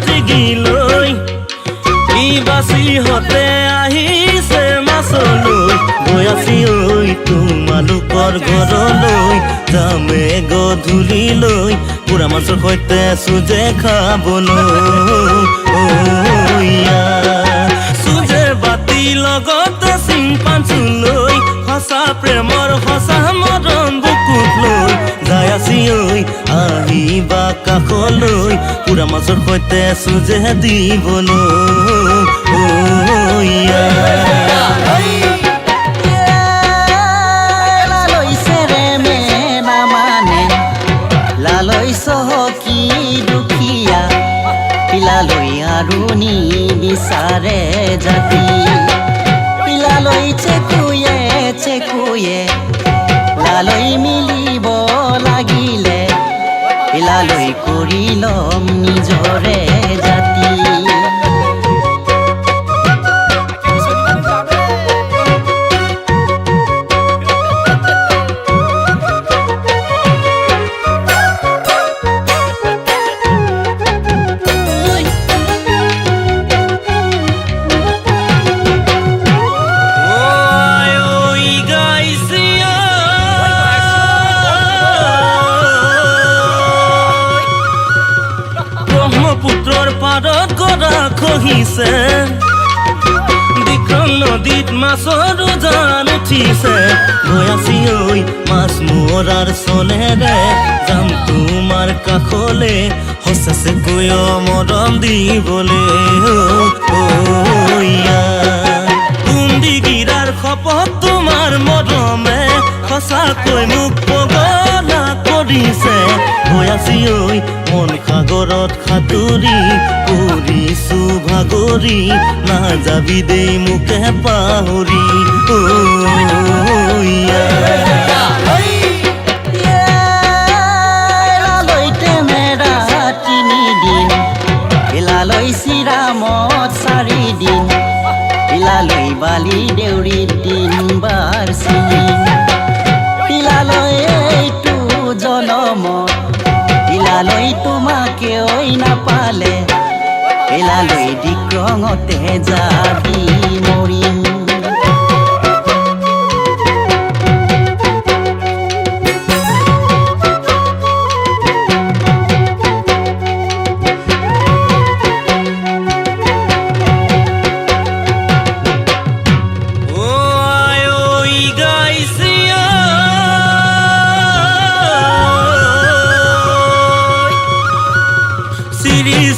টিগিলৈ ই বাচি হতে আহিছে মাছলৈ গৈ আছি ঐ তোমালোকৰ ঘৰলৈ যামে গধূলিলৈ পুৰা মাছৰ সৈতে চুজে খাবলৈ চুজে বাতি লগতে চিম্পাঞ্চুলৈ সঁচা প্ৰেমৰ সঁচা মৰম বুকুত লৈ যাই আছি ঐ আহিবা কাষলৈ পুৰা মাছৰ সৈতে চুজে দিবলৈ চহকী দুখীয়া পিলালৈ আৰু নি বিচাৰে জাতি পিলালৈ চেকুয়ে লালৈ মিলিব লাগিলে পিলালৈ কৰি ল'ম নিজৰে জাতি ব্ৰহ্মপুত্ৰৰ পাৰত গৰা খহিছে দিখন নদীত মাছৰ উজান উঠিছে গৈ আছি ঐ মাছ মৰাৰ চলেৰে যাম তোমাৰ কাষলে সঁচাছে কৈ মৰম দিবলে কুন্দিগিৰাৰ শপত তোমাৰ মৰমে সঁচাকৈ মোক পগলা কৰিছে গৈ আছি ঐ মন সাগৰত সাঁতুৰি কৰিছো ভাগৰি নাযাবি দেই মোকে পাহৰি পিলালৈ চিৰামত 4 দিন পিলালৈ বালি দেউৰীৰ 3 বাৰ চিন পিলালৈ এইটো জনমত পিলালৈ তোমাকে ঐ নাপালে পিলালৈ দিক্ৰঙতে যাবি মৰিম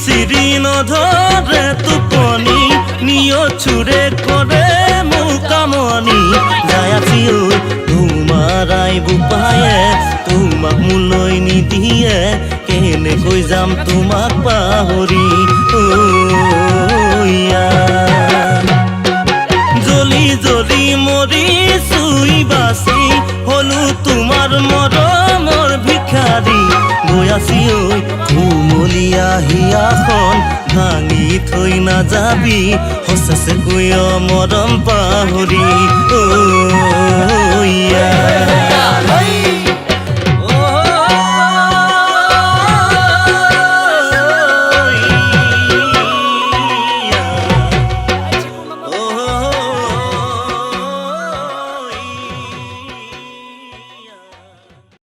চিৰি নধৰে টোপনি নিয়ত চুৰে কৰে মোকামনি যাই আছি ঐ তোমাৰাই বোপায়ে তোমাক মোলৈ নিদিয়ে কেনেকৈ যাম তোমাক পাহৰি জ্বলি জ্বলি মৰি চুই বাচি হলো তোমাৰ মৰমৰ ভিখাৰী গৈ আছি ঐ কুমলীয়া হিয়াখন ভাঙি থৈ নাযাবি সঁচাছে কৈ মৰম পাহৰি